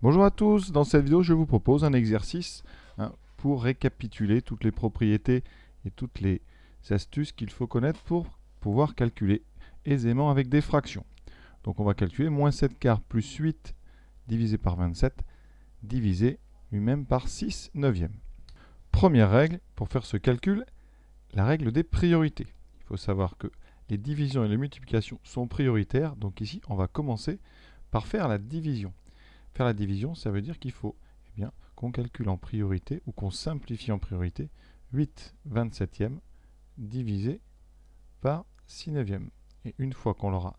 Bonjour à tous, dans cette vidéo je vous propose un exercice pour récapituler toutes les propriétés et toutes les astuces qu'il faut connaître pour pouvoir calculer aisément avec des fractions. Donc on va calculer moins 7 quarts plus 8 divisé par 27 divisé lui-même par 6 neuvièmes. Première règle pour faire ce calcul, la règle des priorités. Il faut savoir que les divisions et les multiplications sont prioritaires, donc ici on va commencer par faire la division. Faire la division, ça veut dire qu'il faut qu'on calcule en priorité ou qu'on simplifie en priorité 8 27e divisé par 6 neuvièmes. Et une fois qu'on l'aura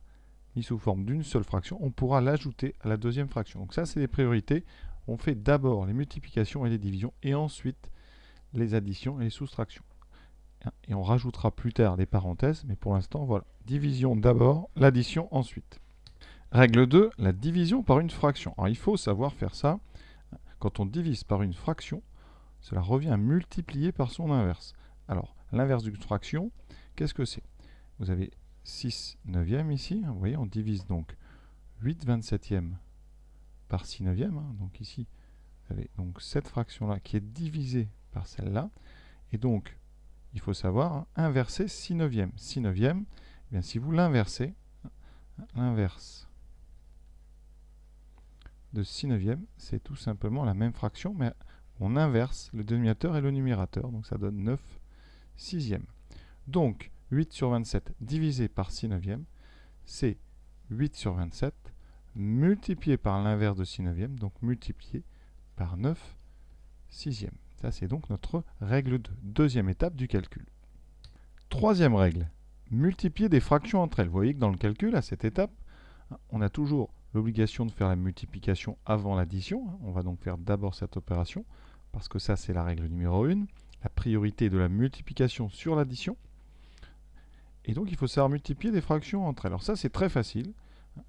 mis sous forme d'une seule fraction, on pourra l'ajouter à la deuxième fraction. Donc ça, c'est les priorités. On fait d'abord les multiplications et les divisions et ensuite les additions et les soustractions. Et on rajoutera plus tard des parenthèses, mais pour l'instant, voilà. Division d'abord, l'addition ensuite. Règle 2, la division par une fraction. Alors il faut savoir faire ça. Quand on divise par une fraction, cela revient à multiplier par son inverse. Alors, l'inverse d'une fraction, qu'est-ce que c'est? Vous avez 6 neuvièmes ici. Vous voyez, on divise donc 8 27e par 6 neuvièmes. Donc ici, vous avez donc cette fraction-là qui est divisée par celle-là. Et donc, il faut savoir inverser 6 neuvièmes. 6 neuvièmes, eh bien, si vous l'inversez, l'inverse de 6 neuvièmes, c'est tout simplement la même fraction, mais on inverse le dénominateur et le numérateur, donc ça donne 9 sixièmes. Donc 8 sur 27 divisé par 6 neuvièmes, c'est 8 sur 27 multiplié par l'inverse de 6 neuvièmes, donc multiplié par 9 sixièmes. Ça, c'est donc notre règle 2, deuxième étape du calcul. Troisième règle, multiplier des fractions entre elles. Vous voyez que dans le calcul, à cette étape, on a toujours l'obligation de faire la multiplication avant l'addition. On va donc faire d'abord cette opération, parce que ça, c'est la règle numéro 1, la priorité de la multiplication sur l'addition. Et donc, il faut savoir multiplier des fractions entre elles. Alors ça, c'est très facile.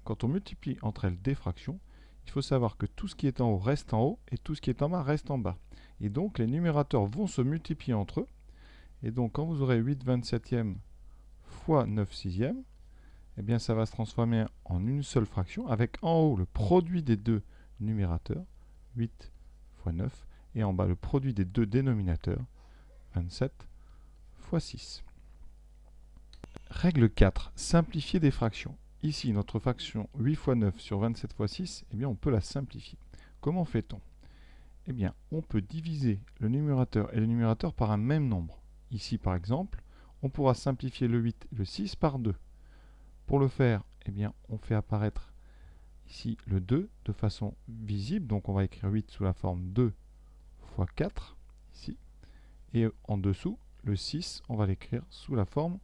Quand on multiplie entre elles des fractions, il faut savoir que tout ce qui est en haut reste en haut, et tout ce qui est en bas reste en bas. Et donc, les numérateurs vont se multiplier entre eux. Et donc, quand vous aurez 8 27e fois 9 sixièmes, eh bien, ça va se transformer en une seule fraction avec en haut le produit des deux numérateurs, 8 fois 9, et en bas le produit des deux dénominateurs, 27 fois 6. Règle 4, simplifier des fractions. Ici, notre fraction 8 fois 9 sur 27 fois 6, eh bien, on peut la simplifier. Comment fait-on? Eh bien, on peut diviser le numérateur et le numérateur par un même nombre. Ici, par exemple, on pourra simplifier le 8 et le 6 par 2. Pour le faire, eh bien, on fait apparaître ici le 2 de façon visible. Donc on va écrire 8 sous la forme 2 fois 4, ici. Et en dessous, le 6, on va l'écrire sous la forme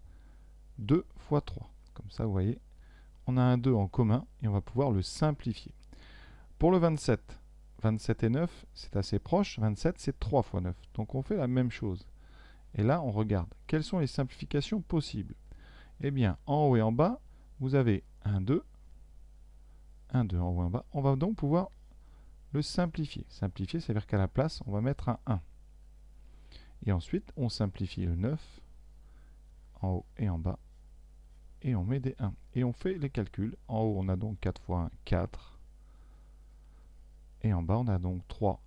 2 fois 3. Comme ça, vous voyez, on a un 2 en commun et on va pouvoir le simplifier. Pour le 27, 27 et 9, c'est assez proche. 27, c'est 3 fois 9. Donc on fait la même chose. Et là, on regarde quelles sont les simplifications possibles. Eh bien, en haut et en bas, vous avez un 2 en haut et en bas. On va donc pouvoir le simplifier. Simplifier, ça veut dire qu'à la place, on va mettre un 1. Et ensuite, on simplifie le 9 en haut et en bas. Et on met des 1. Et on fait les calculs. En haut, on a donc 4 fois 1, 4. Et en bas, on a donc 3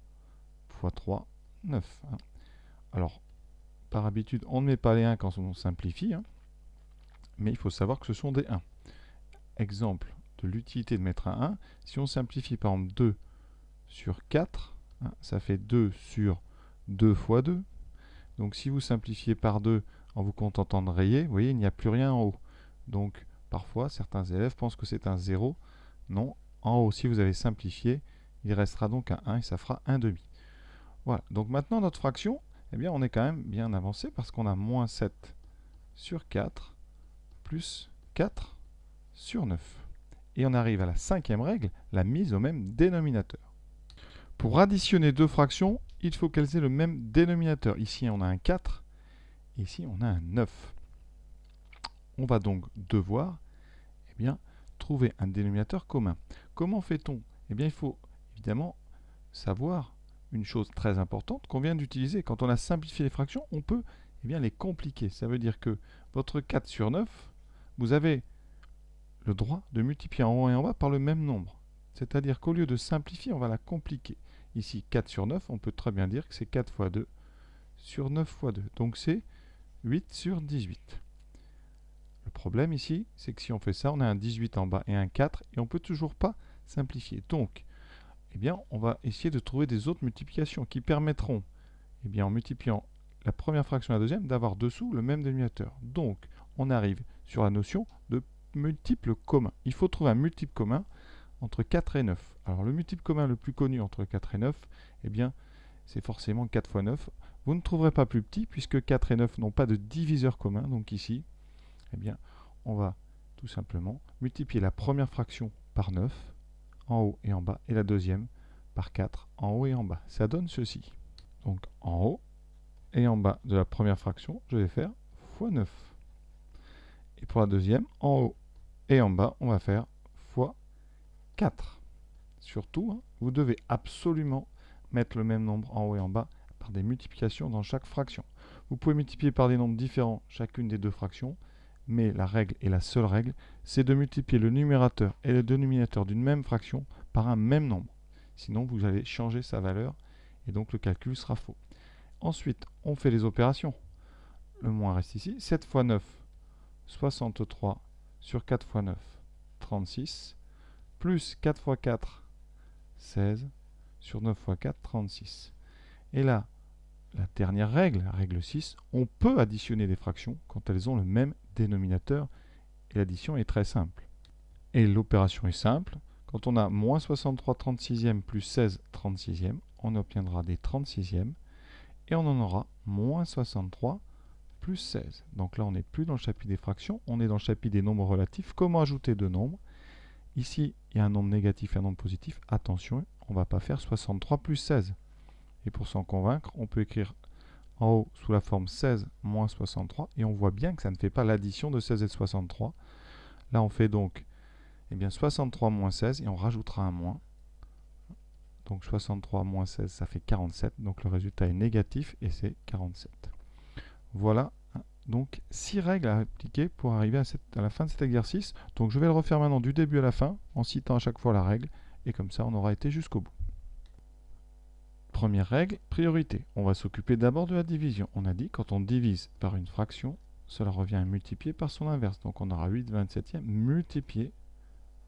fois 3, 9. Alors, par habitude, on ne met pas les 1 quand on simplifie. Mais il faut savoir que ce sont des 1. Exemple de l'utilité de mettre un 1. Si on simplifie par exemple 2 sur 4, ça fait 2 sur 2 fois 2. Donc si vous simplifiez par 2 en vous contentant de rayer, vous voyez, il n'y a plus rien en haut. Donc parfois, certains élèves pensent que c'est un 0. Non, en haut, si vous avez simplifié, il restera donc un 1 et ça fera 1 demi. Voilà, donc maintenant notre fraction, eh bien, on est quand même bien avancé parce qu'on a moins 7 sur 4 plus 4 sur 9. Et on arrive à la cinquième règle, la mise au même dénominateur. Pour additionner deux fractions, il faut qu'elles aient le même dénominateur. Ici, on a un 4, et ici, on a un 9. On va donc devoir trouver un dénominateur commun. Comment fait-on? Eh bien, il faut évidemment savoir une chose très importante qu'on vient d'utiliser. Quand on a simplifié les fractions, on peut les compliquer. Ça veut dire que votre 4 sur 9, vous avez le droit de multiplier en haut et en bas par le même nombre. C'est-à-dire qu'au lieu de simplifier, on va la compliquer. Ici, 4 sur 9, on peut très bien dire que c'est 4 fois 2 sur 9 fois 2. Donc c'est 8 sur 18. Le problème ici, c'est que si on fait ça, on a un 18 en bas et un 4, et on ne peut toujours pas simplifier. Donc, eh bien, on va essayer de trouver des autres multiplications qui permettront, eh bien, en multipliant la première fraction et la deuxième, d'avoir dessous le même dénominateur. Donc, on arrive sur la notion de multiple commun. Il faut trouver un multiple commun entre 4 et 9. Alors, le multiple commun le plus connu entre 4 et 9, eh bien, c'est forcément 4 fois 9. Vous ne trouverez pas plus petit puisque 4 et 9 n'ont pas de diviseur commun. Donc ici, eh bien, on va tout simplement multiplier la première fraction par 9 en haut et en bas et la deuxième par 4 en haut et en bas. Ça donne ceci. Donc en haut et en bas de la première fraction, je vais faire fois 9. Et pour la deuxième, en haut et en bas, on va faire fois 4. Surtout, hein, vous devez absolument mettre le même nombre en haut et en bas par des multiplications dans chaque fraction. Vous pouvez multiplier par des nombres différents chacune des deux fractions, mais la règle, et la seule règle, c'est de multiplier le numérateur et le dénominateur d'une même fraction par un même nombre. Sinon, vous allez changer sa valeur, et donc le calcul sera faux. Ensuite, on fait les opérations. Le moins reste ici. 7 fois 9, 63 sur 4 fois 9, 36, plus 4 fois 4, 16, sur 9 fois 4, 36. Et là, la dernière règle, la règle 6, on peut additionner des fractions quand elles ont le même dénominateur, et l'addition est très simple. Et l'opération est simple. Quand on a moins 63 36e plus 16 36e, on obtiendra des 36e, et on en aura moins 63 plus 16. Donc là, on n'est plus dans le chapitre des fractions, on est dans le chapitre des nombres relatifs. Comment ajouter deux nombres? Ici, il y a un nombre négatif et un nombre positif. Attention, on ne va pas faire 63 plus 16. Et pour s'en convaincre, on peut écrire en haut sous la forme 16 moins 63. Et on voit bien que ça ne fait pas l'addition de 16 et de 63. Là, on fait donc eh bien, 63 moins 16 et on rajoutera un moins. Donc 63 moins 16, ça fait 47. Donc le résultat est négatif et c'est 47. Voilà donc 6 règles à appliquer pour arriver à la fin de cet exercice. Donc je vais le refaire maintenant du début à la fin en citant à chaque fois la règle. Et comme ça, on aura été jusqu'au bout. Première règle, priorité. On va s'occuper d'abord de la division. On a dit quand on divise par une fraction, cela revient à multiplier par son inverse. Donc on aura 8/27e multiplié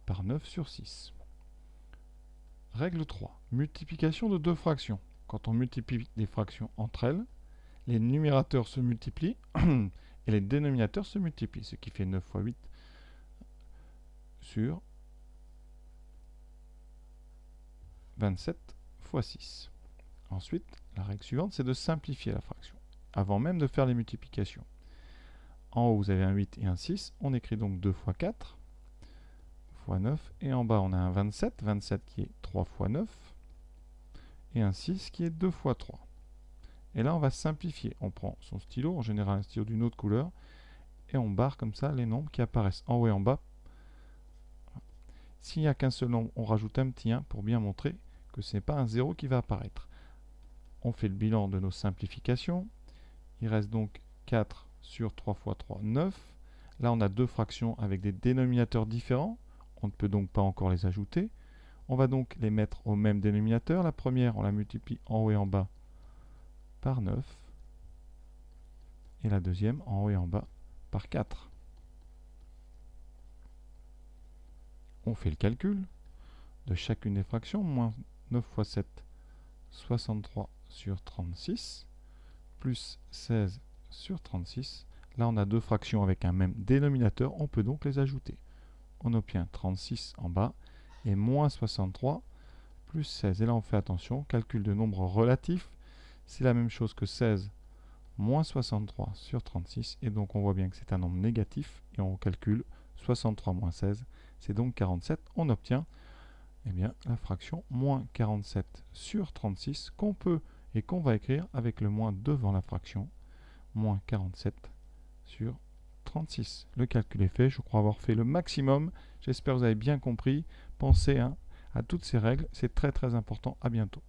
par 9 sur 6. Règle 3. Multiplication de deux fractions. Quand on multiplie des fractions entre elles, les numérateurs se multiplient et les dénominateurs se multiplient, ce qui fait 9 fois 8 sur 27 fois 6. Ensuite, la règle suivante, c'est de simplifier la fraction, avant même de faire les multiplications. En haut, vous avez un 8 et un 6. On écrit donc 2 fois 4 fois 9. Et en bas, on a un 27. 27 qui est 3 fois 9. Et un 6 qui est 2 fois 3. Et là, on va simplifier. On prend son stylo, en général un stylo d'une autre couleur, et on barre comme ça les nombres qui apparaissent en haut et en bas. S'il n'y a qu'un seul nombre, on rajoute un petit 1 pour bien montrer que ce n'est pas un 0 qui va apparaître. On fait le bilan de nos simplifications. Il reste donc 4 sur 3 fois 3, 9. Là, on a deux fractions avec des dénominateurs différents. On ne peut donc pas encore les ajouter. On va donc les mettre au même dénominateur. La première, on la multiplie en haut et en bas par 9. Et la deuxième, en haut et en bas, par 4. On fait le calcul de chacune des fractions. Moins 9 fois 7, 63 sur 36, plus 16 sur 36. Là, on a deux fractions avec un même dénominateur. On peut donc les ajouter. On obtient 36 en bas et moins 63 plus 16. Et là, on fait attention. Calcul de nombre relatif. C'est la même chose que 16 moins 63 sur 36. Et donc, on voit bien que c'est un nombre négatif. Et on calcule 63 moins 16. C'est donc 47. On obtient eh bien, la fraction moins 47 sur 36 qu'on peut et qu'on va écrire avec le moins devant la fraction. Moins 47 sur 36. Le calcul est fait. Je crois avoir fait le maximum. J'espère que vous avez bien compris. Pensez à toutes ces règles. C'est très très important. À bientôt.